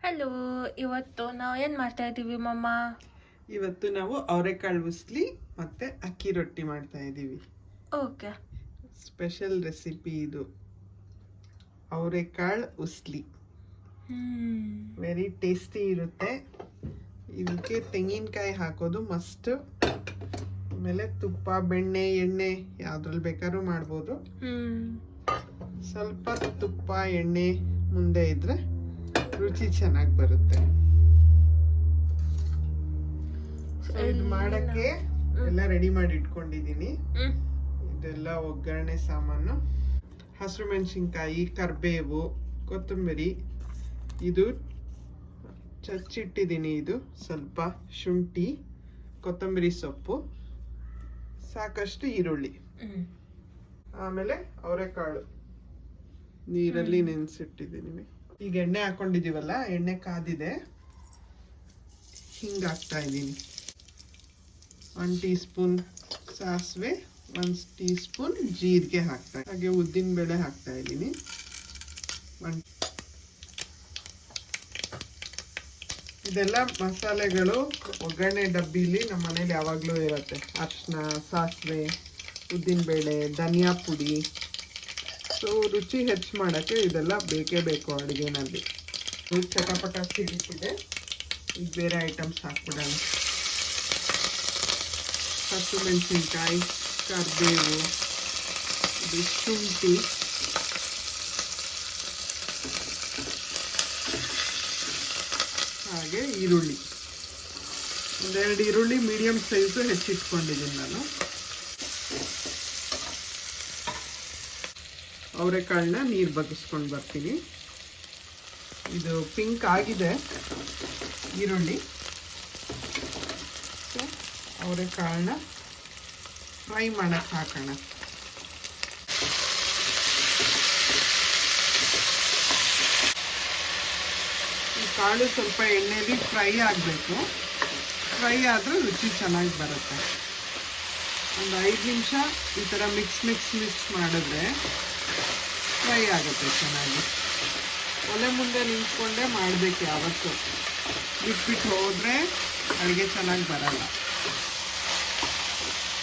Hello, ಇವತ್ತು ನಾವು ಏನು ಮಾಡ್ತಾ ಇದ್ದೀವಿ ಮಮ್ಮ? ಇವತ್ತು ನಾವು ಅವರೆಕಾಳು ಉಸ್ಲಿ ಮತ್ತೆ ಅಕ್ಕಿ ರೊಟ್ಟಿ ಮಾಡ್ತಾ ಇದ್ದೀವಿ. ಓಕೆ. ಸ್ಪೆಷಲ್ ರೆಸಿಪಿ ಇದು, ಅವರೆಕಾಳು ಉಸ್ಲಿ. ವೆರಿ ಟೇಸ್ಟಿ ಇರುತ್ತೆ. ಇದಕ್ಕೆ ತೆಂಗಿನಕಾಯಿ ಹಾಕೋದು ಮಸ್ಟ್. ಆಮೇಲೆ ತುಪ್ಪ, ಬೆಣ್ಣೆ, ಎಣ್ಣೆ ಯಾವ್ದ್ರಲ್ಲಿ ಬೇಕಾದ್ರೂ ಮಾಡ್ಬೋದು. ಸ್ವಲ್ಪ ತುಪ್ಪ ಎಣ್ಣೆ ಮುಂದೆ ಇದ್ರೆ ರುಚಿ ಚೆನ್ನಾಗಿ ಬರುತ್ತೆ. ಇದು ಮಾಡಕ್ಕೆ ಎಲ್ಲ ರೆಡಿ ಮಾಡಿ ಇಟ್ಕೊಂಡಿದೀನಿ. ಇದೆಲ್ಲ ಒಗ್ಗರಣೆ ಸಾಮಾನು: ಹಸಿರು ಮೆಣಸಿನ್ಕಾಯಿ, ಕರ್ಬೇವು, ಕೊತ್ತಂಬರಿ, ಇದು ಚಚ್ಚಿಟ್ಟಿದ್ದೀನಿ, ಇದು ಸ್ವಲ್ಪ ಶುಂಠಿ, ಕೊತ್ತಂಬರಿ ಸೊಪ್ಪು, ಸಾಕಷ್ಟು ಈರುಳ್ಳಿ, ಆಮೇಲೆ ಅವರೆಕಾಳು ನೀರಲ್ಲಿ ನೆನೆಸಿಟ್ಟಿದ್ದೀನಿ. ಈಗ ಎಣ್ಣೆ ಹಾಕೊಂಡಿದೀವಲ್ಲ, ಎಣ್ಣೆ ಕಾದಿದೆ. ಹಿಂಗೆ ಹಾಕ್ತಾ ಇದ್ದೀನಿ. 1 ಟೀ ಸ್ಪೂನ್ ಸಾಸಿವೆ, 1 ಟೀ ಸ್ಪೂನ್ ಜೀರಿಗೆ ಹಾಕ್ತಾ, ಹಾಗೆ ಉದ್ದಿನ ಬೇಳೆ ಹಾಕ್ತಾ ಇದ್ದೀನಿ. ಇದೆಲ್ಲ ಮಸಾಲೆಗಳು ಒಗ್ಗರಣೆ ಡಬ್ಬಿಲಿ ನಮ್ಮ ಮನೇಲಿ ಯಾವಾಗಲೂ ಇರುತ್ತೆ. ಅರಿಶಿನ, ಸಾಸಿವೆ, ಉದ್ದಿನ ಬೇಳೆ, ಧನಿಯಾ ಪುಡಿ. ಸೊ ರುಚಿ ಹೆಚ್ಚು ಮಾಡೋಕ್ಕೆ ಇದೆಲ್ಲ ಬೇಕೇ ಬೇಕು ಅಡುಗೆನಲ್ಲಿ. ಚಟಪಟ ಸಿಡಿತಿದೆ. ಈಗ ಬೇರೆ ಐಟಮ್ಸ್ ಹಾಕ್ಬಿಡೋಣ. ಹಸಿರು ಮೆಣಸಿನ್ಕಾಯಿ, ಕರಿಬೇವು, ಇದು ಶುಂಠಿ, ಹಾಗೆ ಈರುಳ್ಳಿ. ಒಂದೆರಡು ಈರುಳ್ಳಿ ಮೀಡಿಯಂ ಸೈಜು ಹೆಚ್ಚಿಟ್ಕೊಂಡಿದ್ದೀನಿ ನಾನು. ಅವರೆಕಾಳನ್ನ ನೀರು ಬಗ್ಗಿಸ್ಕೊಂಡು ಬರ್ತೀನಿ. ಇದು ಪಿಂಕ್ ಆಗಿದೆ ಈರುಳ್ಳಿ. ಅವರೆಕಾಳನ್ನ ಫ್ರೈ ಮಾಡಕ್ಕೆ ಹಾಕೋಣ. ಈ ಕಾಳು ಸ್ವಲ್ಪ ಎಣ್ಣೆಯಲ್ಲಿ ಫ್ರೈ ಆಗಬೇಕು. ಫ್ರೈ ಆದರೆ ರುಚಿ ಚೆನ್ನಾಗಿ ಬರುತ್ತೆ. ಒಂದು 5 ನಿಮಿಷ ಈ ಥರ ಮಿಕ್ಸ್ ಮಾಡಿದ್ರೆ ಫ್ರೈ ಆಗುತ್ತೆ ಚೆನ್ನಾಗಿ. ಒಲೆ ಮುಂದೆ ನಿಂತ್ಕೊಂಡೇ ಮಾಡಬೇಕು ಯಾವತ್ತು. ಬಿಟ್ಬಿಟ್ಟು ಹೋದರೆ ಅಡುಗೆ ಚೆನ್ನಾಗಿ ಬರಲ್ಲ.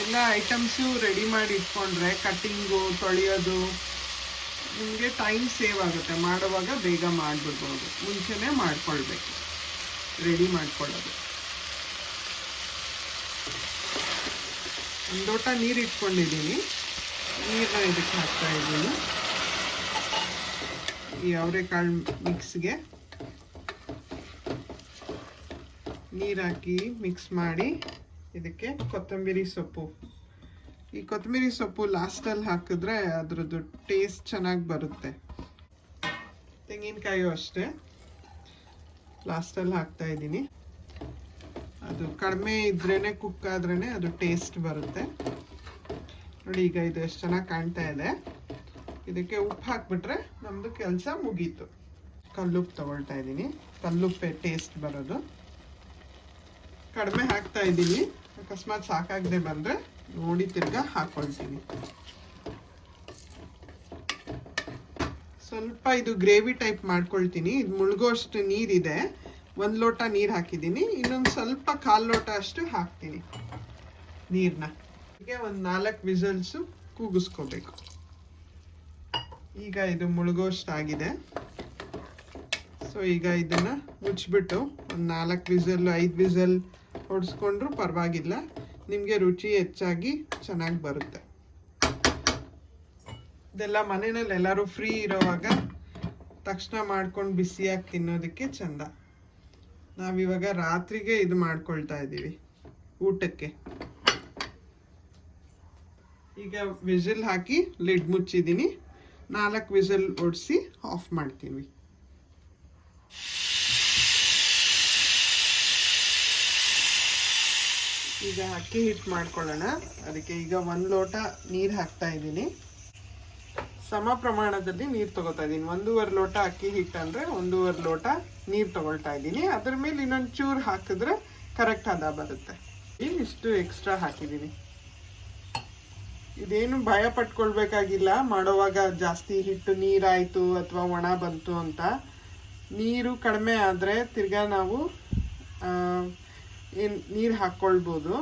ಎಲ್ಲ ಐಟಮ್ಸು ರೆಡಿ ಮಾಡಿ ಇಟ್ಕೊಂಡ್ರೆ ಕಟ್ಟಿಂಗು, ತೊಳೆಯೋದು ನಿಮಗೆ ಟೈಮ್ ಸೇವ್ ಆಗುತ್ತೆ. ಮಾಡುವಾಗ ಬೇಗ ಮಾಡಿಬಿಡ್ಬೋದು. ಮುಂಚೆನೇ ಮಾಡ್ಕೊಳ್ಬೇಕು, ರೆಡಿ ಮಾಡ್ಕೊಳ್ಳೋದು. ಒಂದು ಲೋಟ ನೀರು ಇಟ್ಕೊಂಡಿದ್ದೀನಿ. ನೀರನ್ನ ಇದಕ್ಕೆ ಹಾಕ್ತಾ ಇದ್ದೀನಿ. ಈ ಅವರೆಕಾಳು ಮಿಕ್ಸ್ಗೆ ನೀರು ಹಾಕಿ ಮಿಕ್ಸ್ ಮಾಡಿ ಇದಕ್ಕೆ ಕೊತ್ತಂಬರಿ ಸೊಪ್ಪು. ಈ ಕೊತ್ತಂಬರಿ ಸೊಪ್ಪು ಲಾಸ್ಟಲ್ಲಿ ಹಾಕಿದ್ರೆ ಅದ್ರದ್ದು ಟೇಸ್ಟ್ ಚೆನ್ನಾಗಿ ಬರುತ್ತೆ. ತೆಂಗಿನಕಾಯಿಯು ಅಷ್ಟೇ ಲಾಸ್ಟಲ್ಲಿ ಹಾಕ್ತಾ ಇದ್ದೀನಿ. ಅದು ಕಡಿಮೆ ಇದ್ರೇ, ಕುಕ್ ಆದ್ರೇ ಅದು ಟೇಸ್ಟ್ ಬರುತ್ತೆ. ನೋಡಿ, ಈಗ ಇದು ಎಷ್ಟು ಚೆನ್ನಾಗಿ ಕಾಣ್ತಾ ಇದೆ. ಇದಕ್ಕೆ ಉಪ್ಪು ಹಾಕ್ಬಿಟ್ರೆ ನಮ್ಮದು ಕೆಲಸ ಮುಗೀತು. ಕಲ್ಲುಪ್ಪು ತಗೊಳ್ತಾ ಇದ್ದೀನಿ. ಕಲ್ಲುಪ್ಪೆ ಟೇಸ್ಟ್ ಬರೋದು. ಕಡಿಮೆ ಹಾಕ್ತಾ ಇದ್ದೀನಿ. ಅಕಸ್ಮಾತ್ ಸಾಕಾಗದೆ ಬಂದರೆ ನೋಡಿ ತಿರ್ಗಾ ಹಾಕ್ಕೊಳ್ತೀನಿ. ಸ್ವಲ್ಪ ಇದು ಗ್ರೇವಿ ಟೈಪ್ ಮಾಡ್ಕೊಳ್ತೀನಿ. ಇದು ಮುಳುಗೋಷ್ಟು ನೀರಿದೆ. 1 ಲೋಟ ನೀರು ಹಾಕಿದ್ದೀನಿ. ಇನ್ನೊಂದು ಸ್ವಲ್ಪ 1/4 ಲೋಟ ಅಷ್ಟು ಹಾಕ್ತೀನಿ ನೀರನ್ನ. ಹೀಗೆ ಒಂದು 4 ವಿಸಲ್ಸು ಕೂಗಿಸ್ಕೋಬೇಕು. ಈಗ ಇದು ಮುಳುಗೋಷ್ಟು ಆಗಿದೆ. ಸೊ ಈಗ ಇದನ್ನು ಮುಚ್ಚಿಬಿಟ್ಟು ಒಂದು 4 ವಿಸಲ್ 5 ವಿಸಲ್ ಹೊಡೆಸ್ಕೊಂಡ್ರೂ ಪರವಾಗಿಲ್ಲ. ನಿಮಗೆ ರುಚಿ ಹೆಚ್ಚಾಗಿ ಚೆನ್ನಾಗಿ ಬರುತ್ತೆ. ಇದೆಲ್ಲ ಮನೆಯಲ್ಲಿ ಎಲ್ಲರೂ ಫ್ರೀ ಇರೋವಾಗ ತಕ್ಷಣ ಮಾಡ್ಕೊಂಡು ಬಿಸಿಯಾಗಿ ತಿನ್ನೋದಕ್ಕೆ ಚೆಂದ. ನಾವಿವಾಗ ರಾತ್ರಿಗೆ ಇದು ಮಾಡ್ಕೊಳ್ತಾ ಇದ್ದೀವಿ ಊಟಕ್ಕೆ. ಈಗ ವಿಸಿಲ್ ಹಾಕಿ ಲಿಡ್ ಮುಚ್ಚಿದ್ದೀನಿ. 4 ವಿಸಿಲ್ ಹೊಡಿಸಿ ಆಫ್ ಮಾಡ್ತೀವಿ. ಈಗ ಅಕ್ಕಿ ಹಿಟ್ಟು ಮಾಡ್ಕೊಳ್ಳೋಣ. ಅದಕ್ಕೆ ಈಗ 1 ಲೋಟ ನೀರು ಹಾಕ್ತಾ ಇದ್ದೀನಿ. ಸಮ ಪ್ರಮಾಣದಲ್ಲಿ ನೀರು ತಗೋತಾ ಇದ್ದೀನಿ. 1.5 ಲೋಟ ಅಕ್ಕಿ ಹಿಟ್ಟು ಅಂದರೆ 1.5 ಲೋಟ ನೀರು ತಗೊಳ್ತಾ ಇದ್ದೀನಿ. ಅದ್ರ ಮೇಲೆ ಇನ್ನೊಂದು ಚೂರು ಹಾಕಿದ್ರೆ ಕರೆಕ್ಟ್ ಹದ ಬರುತ್ತೆ. ಇಷ್ಟು ಎಕ್ಸ್ಟ್ರಾ ಹಾಕಿದ್ದೀನಿ. ಇದೇನು ಭಯ ಪಟ್ಕೊಳ್ಬೇಕಾಗಿಲ್ಲ. ಮಾಡೋವಾಗ ಜಾಸ್ತಿ ಹಿಟ್ಟು ನೀರಾಯಿತು ಅಥವಾ ಒಣ ಬಂತು ಅಂತ. ನೀರು ಕಡಿಮೆ ಆದರೆ ತಿರ್ಗಾ ನಾವು ಏನು ನೀರು ಹಾಕ್ಕೊಳ್ಬೋದು.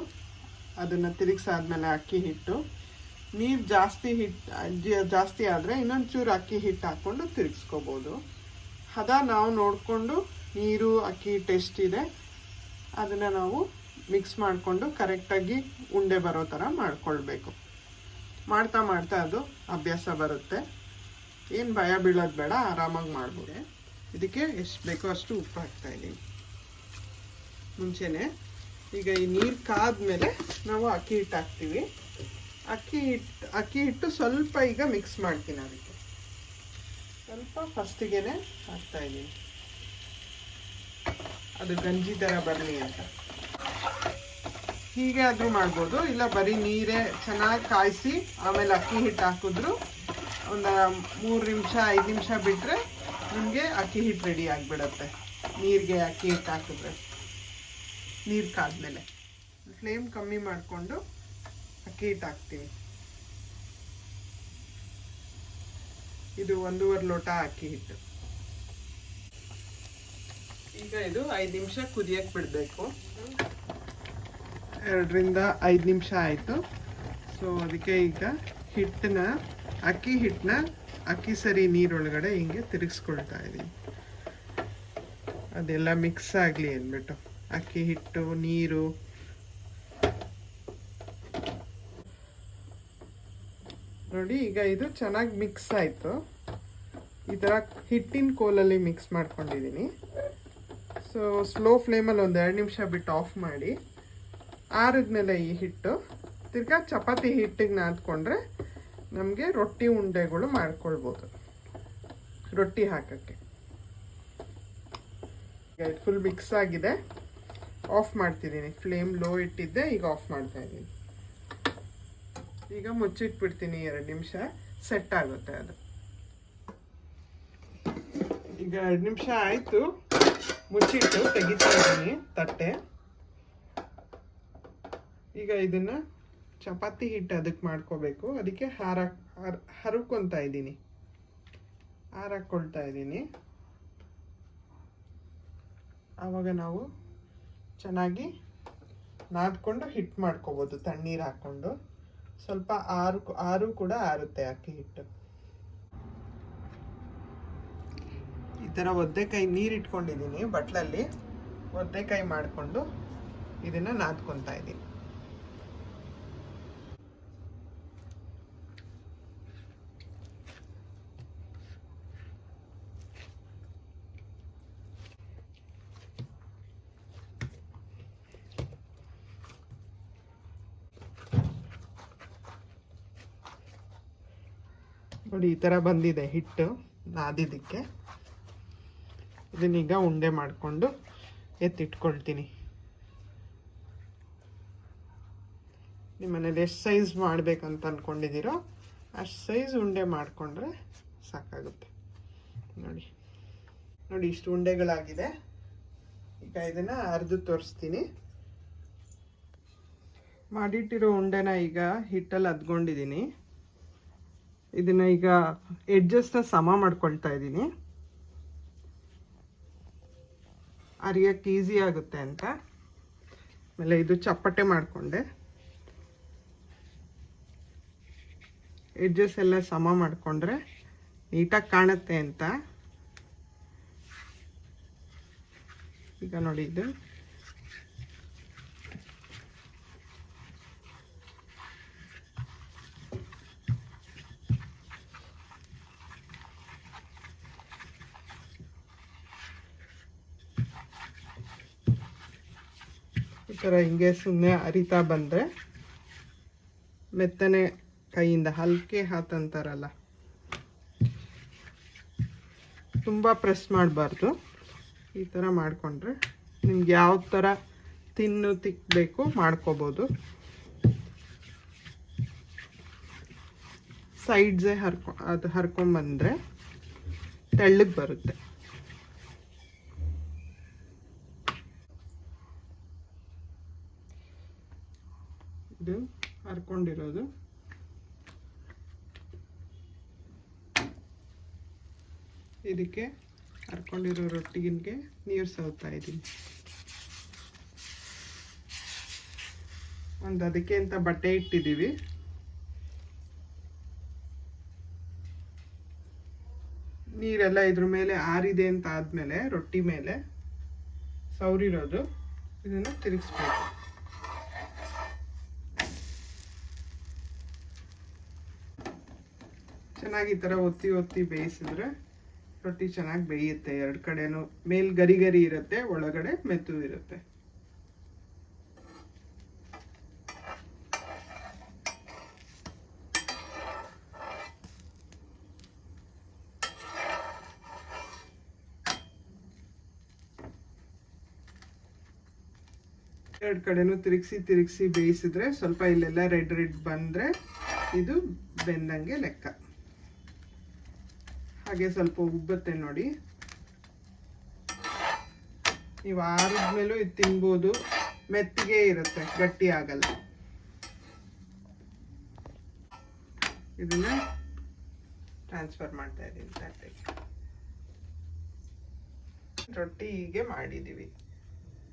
ಅದನ್ನು ತಿರುಗಿಸಾದ್ಮೇಲೆ ಅಕ್ಕಿ ಹಿಟ್ಟು ನೀರು ಜಾಸ್ತಿ ಆದರೆ ಇನ್ನೊಂಚೂರು ಅಕ್ಕಿ ಹಿಟ್ಟು ಹಾಕ್ಕೊಂಡು ತಿರುಗಿಸ್ಕೋಬೋದು. ಹದ ನಾವು ನೋಡಿಕೊಂಡು ನೀರು ಅಕ್ಕಿ ಹಿಟ್ಟು ಎಷ್ಟಿದೆ ಅದನ್ನು ನಾವು ಮಿಕ್ಸ್ ಮಾಡಿಕೊಂಡು ಕರೆಕ್ಟಾಗಿ ಉಂಡೆ ಬರೋ ಥರ ಮಾಡ್ಕೊಳ್ಬೇಕು. ಮಾಡ್ತಾ ಮಾಡ್ತಾ ಅದು ಅಭ್ಯಾಸ ಬರುತ್ತೆ. ಏನು ಭಯ ಬೀಳೋದು ಬೇಡ, ಆರಾಮಾಗಿ ಮಾಡ್ಬೋದು. ಇದಕ್ಕೆ ಎಷ್ಟು ಬೇಕೋ ಅಷ್ಟು ಉಪ್ಪು ಹಾಕ್ತಾಯಿದ್ದೀನಿ ಮುಂಚೆನೇ. ಈಗ ಈ ನೀರು ಕಾದ್ಮೇಲೆ ನಾವು ಅಕ್ಕಿ ಹಿಟ್ಟು ಹಾಕ್ತೀವಿ. ಅಕ್ಕಿ ಹಿಟ್ಟು ಸ್ವಲ್ಪ ಈಗ ಮಿಕ್ಸ್ ಮಾಡ್ತೀನಿ. ಅದಕ್ಕೆ ಸ್ವಲ್ಪ ಫಸ್ಟಿಗೆ ಹಾಕ್ತಾಯಿದ್ದೀನಿ, ಅದು ಗಂಜಿ ಥರ ಬರಲಿ ಅಂತ. ಹೀಗೆ ಆದರೂ ಮಾಡ್ಬೋದು, ಇಲ್ಲ ಬರೀ ನೀರೇ ಚೆನ್ನಾಗಿ ಕಾಯಿಸಿ ಆಮೇಲೆ ಅಕ್ಕಿ ಹಿಟ್ಟು ಹಾಕಿದ್ರು ಒಂದು 3 ನಿಮಿಷ 5 ನಿಮಿಷ ಬಿಟ್ಟರೆ ನಿಮಗೆ ಅಕ್ಕಿ ಹಿಟ್ಟು ರೆಡಿ ಆಗಿಬಿಡತ್ತೆ. ನೀರಿಗೆ ಅಕ್ಕಿ ಹಿಟ್ಟು ಹಾಕಿದ್ರೆ ನೀರು ಕಾದ್ಮೇಲೆ ಫ್ಲೇಮ್ ಕಮ್ಮಿ ಮಾಡಿಕೊಂಡು ಅಕ್ಕಿ ಹಿಟ್ಟು ಹಾಕ್ತೀವಿ. ಇದು 1.5 ಲೋಟ ಅಕ್ಕಿ ಹಿಟ್ಟು. ಈಗ ಇದು 5 ನಿಮಿಷ ಕುದಿಯಕ್ಕೆ ಬಿಡಬೇಕು. 2 ರಿಂದ 5 ನಿಮಿಷ ಆಯಿತು. ಸೊ ಅದಕ್ಕೆ ಈಗ ಅಕ್ಕಿ ಹಿಟ್ಟನ್ನ ಅಕ್ಕಿ ಸರಿ ನೀರೊಳಗಡೆ ಹಿಂಗೆ ತಿರುಗಿಸ್ಕೊಳ್ತಾ ಇದ್ದೀನಿ. ಅದೆಲ್ಲ ಮಿಕ್ಸ್ ಆಗಲಿ ಅಂದ್ಬಿಟ್ಟು ಅಕ್ಕಿ ಹಿಟ್ಟು ನೀರು. ನೋಡಿ ಈಗ ಇದು ಚೆನ್ನಾಗಿ ಮಿಕ್ಸ್ ಆಯಿತು. ಈ ಥರ ಹಿಟ್ಟಿನ ಕೋಲಲ್ಲಿ ಮಿಕ್ಸ್ ಮಾಡ್ಕೊಂಡಿದ್ದೀನಿ. ಸೊ ಸ್ಲೋ ಫ್ಲೇಮಲ್ಲಿ ಒಂದು 2 ನಿಮಿಷ ಬಿಟ್ಟು ಆಫ್ ಮಾಡಿ ಆರಿದ್ಮೇಲೆ ಈ ಹಿಟ್ಟು ತಿರ್ಗಾ ಚಪಾತಿ ಹಿಟ್ಟಿಗೆ ನಾದ್ಕೊಂಡ್ರೆ ನಮಗೆ ರೊಟ್ಟಿ ಉಂಡೆಗಳು ಮಾಡ್ಕೊಳ್ಬೋದು, ರೊಟ್ಟಿ ಹಾಕೋಕ್ಕೆ. ಈಗ ಫುಲ್ ಮಿಕ್ಸ್ ಆಗಿದೆ, ಆಫ್ ಮಾಡ್ತಿದ್ದೀನಿ. ಫ್ಲೇಮ್ ಲೋ ಇಟ್ಟಿದ್ದೆ, ಈಗ ಆಫ್ ಮಾಡ್ತಾ ಇದ್ದೀನಿ. ಈಗ ಮುಚ್ಚಿಟ್ಬಿಡ್ತೀನಿ 2 ನಿಮಿಷ, ಸೆಟ್ ಆಗುತ್ತೆ ಅದು. ಈಗ 2 ನಿಮಿಷ ಆಯಿತು, ಮುಚ್ಚಿಟ್ಟು ತೆಗಿತಾ ಇದ್ದೀನಿ ತಟ್ಟೆ. ಈಗ ಇದನ್ನು ಚಪಾತಿ ಹಿಟ್ಟು ಅದಕ್ಕೆ ಮಾಡ್ಕೋಬೇಕು. ಅದಕ್ಕೆ ಹರಕೊಳ್ತಾ ಇದ್ದೀನಿ, ಹಾರಾಕೊಳ್ತಾ ಇದ್ದೀನಿ. ಆವಾಗ ನಾವು ಚೆನ್ನಾಗಿ ನಾದ್ಕೊಂಡು ಹಿಟ್ಟು ಮಾಡ್ಕೋಬೋದು. ತಣ್ಣೀರು ಹಾಕ್ಕೊಂಡು ಸ್ವಲ್ಪ ಆರು ಕೂಡ ಆರುತ್ತೆ ಅಕ್ಕಿ ಹಿಟ್ಟು. ಈ ಥರ ಒದ್ದೆಕಾಯಿ ನೀರು ಇಟ್ಕೊಂಡಿದ್ದೀನಿ ಬಟ್ಲಲ್ಲಿ. ಒದ್ದೆಕಾಯಿ ಮಾಡಿಕೊಂಡು ಇದನ್ನು ನಾದ್ಕೊತಾ ಇದ್ದೀನಿ. ನೋಡಿ ಈ ಥರ ಬಂದಿದೆ ಹಿಟ್ಟು ನಾದಿದ್ದಕ್ಕೆ. ಇದನ್ನೀಗ ಉಂಡೆ ಮಾಡಿಕೊಂಡು ಎತ್ತಿಟ್ಕೊಳ್ತೀನಿ. ನಿಮ್ಮ ಮನೇಲಿ ಎಷ್ಟು ಸೈಜ್ ಮಾಡಬೇಕಂತ ಅಂದ್ಕೊಂಡಿದ್ದೀರೋ ಅಷ್ಟು ಸೈಜ್ ಉಂಡೆ ಮಾಡಿಕೊಂಡ್ರೆ ಸಾಕಾಗುತ್ತೆ. ನೋಡಿ ಇಷ್ಟು ಉಂಡೆಗಳಾಗಿದೆ. ಈಗ ಇದನ್ನು ಅರ್ದು ತೋರಿಸ್ತೀನಿ. ಮಾಡಿಟ್ಟಿರೋ ಉಂಡೆನ ಈಗ ಹಿಟ್ಟಲ್ಲಿ ಅದ್ಕೊಂಡಿದ್ದೀನಿ. ಇದನ್ನ ಈಗ ಎಡ್ಜಸ್ಟ್ನ ಸಮ ಮಾಡ್ಕೊಳ್ತಾ ಇದ್ದೀನಿ, ಅರಿಯಕ್ಕೆ ಈಸಿ ಆಗುತ್ತೆ ಅಂತ. ಆಮೇಲೆ ಇದು ಚಪ್ಪಟೆ ಮಾಡಿಕೊಂಡೆ, ಎಡ್ಜಸ್ ಎಲ್ಲ ಸಮ ಮಾಡಿಕೊಂಡ್ರೆ ನೀಟಾಗಿ ಕಾಣುತ್ತೆ ಅಂತ. ಈಗ ನೋಡಿ ಇದು ಈ ಥರ ಹಿಂಗೆ ಸುಮ್ಮನೆ ಅರಿತಾ ಬಂದರೆ ಮೆತ್ತನೆ ಕೈಯಿಂದ ಹಲ್ಕೆ ಹಾತ್ ಅಂತಾರಲ್ಲ, ತುಂಬ ಪ್ರೆಸ್ ಮಾಡಬಾರ್ದು. ಈ ಥರ ಮಾಡಿಕೊಂಡ್ರೆ ನಿಮ್ಗೆ ಯಾವ ಥರ ತಿಕ್ಕಬೇಕು ಮಾಡ್ಕೋಬೋದು. ಸೈಡ್ಸೇ ಹರ್ಕೊಂಬಂದರೆ ತೆಳ್ಳಗೆ ಬರುತ್ತೆ. ಇದು ಹರ್ಕೊಂಡಿರೋದು. ಇದಕ್ಕೆ ಹರ್ಕೊಂಡಿರೋ ರೊಟ್ಟಿಗೆ ನೀರು ಸವತಾ ಇದ್ದೀನಿ. ಒಂದು ಅದಕ್ಕೆ ಅಂತ ಬಟ್ಟೆ ಇಟ್ಟಿದ್ದೀವಿ. ನೀರೆಲ್ಲ ಇದ್ರ ಮೇಲೆ ಆರಿದೆ ಅಂತ ಆದ್ಮೇಲೆ ರೊಟ್ಟಿ ಮೇಲೆ ಸೌರಿರೋದು ಇದನ್ನ ತಿರುಗಿಸ್ಬೇಕು. ಚೆನ್ನಾಗಿ ಈ ಥರ ಒತ್ತಿ ಒತ್ತಿ ಬೇಯಿಸಿದ್ರೆ ರೊಟ್ಟಿ ಚೆನ್ನಾಗಿ ಬೇಯುತ್ತೆ. ಎರಡು ಕಡೆನೂ ಮೇಲ್ ಗರಿ ಗರಿ ಇರುತ್ತೆ, ಒಳಗಡೆ ಮೆತ್ತು ಇರುತ್ತೆ. ಎರಡು ಕಡೆನೂ ತಿರುಗಿಸಿ ತಿರುಗಿಸಿ ಬೇಯಿಸಿದ್ರೆ ಸ್ವಲ್ಪ ಇಲ್ಲೆಲ್ಲ ರೆಡ್ ರೆಡ್ ಬಂದರೆ ಇದು ಬೆಂದಂಗೆ ಲೆಕ್ಕ. ಹಾಗೆ ಸ್ವಲ್ಪ ಉಬ್ಬತ್ತೆ ನೋಡಿ. ನೀವು ಆರಿದ್ಮೇಲೂ ಇದು ತಿನ್ಬೋದು, ಮೆತ್ತಿಗೆ ಇರುತ್ತೆ, ಗಟ್ಟಿ ಆಗಲ್ಲ. ಇದನ್ನ ಟ್ರಾನ್ಸ್ಫರ್ ಮಾಡ್ತಾ ಇದ್ದೀನಿ ತಟ್ಟೆಗೆ. ರೊಟ್ಟಿ ಹೀಗೆ ಮಾಡಿದ್ದೀವಿ.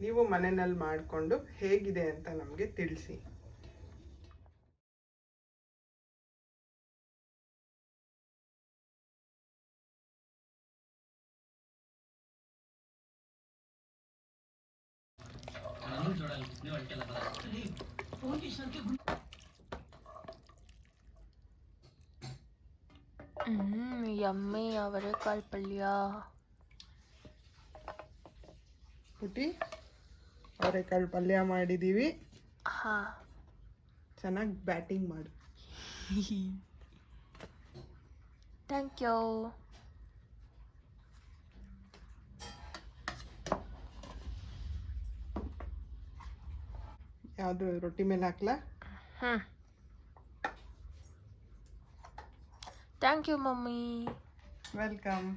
ನೀವು ಮನೆಯಲ್ಲಿ ಮಾಡಿಕೊಂಡು ಹೇಗಿದೆ ಅಂತ ನಮಗೆ ತಿಳಿಸಿ. ಯಮ್ಮಿ ಅವರೆಕಾಳು ಪಲ್ಯ. ಪುಟಿ ಅವರೆಕಾಳು ಪಲ್ಯ ಮಾಡಿದ್ದೀವಿ. ಹಾ, ಚೆನ್ನಾಗಿ ಬ್ಯಾಟಿಂಗ್ ಮಾಡು. Thank you. ಯಾವುದು ರೊಟ್ಟಿ ಮೇಲೆ ಹಾಕ್ಲಾ? Thank you mummy. ವೆಲ್ಕಮ್.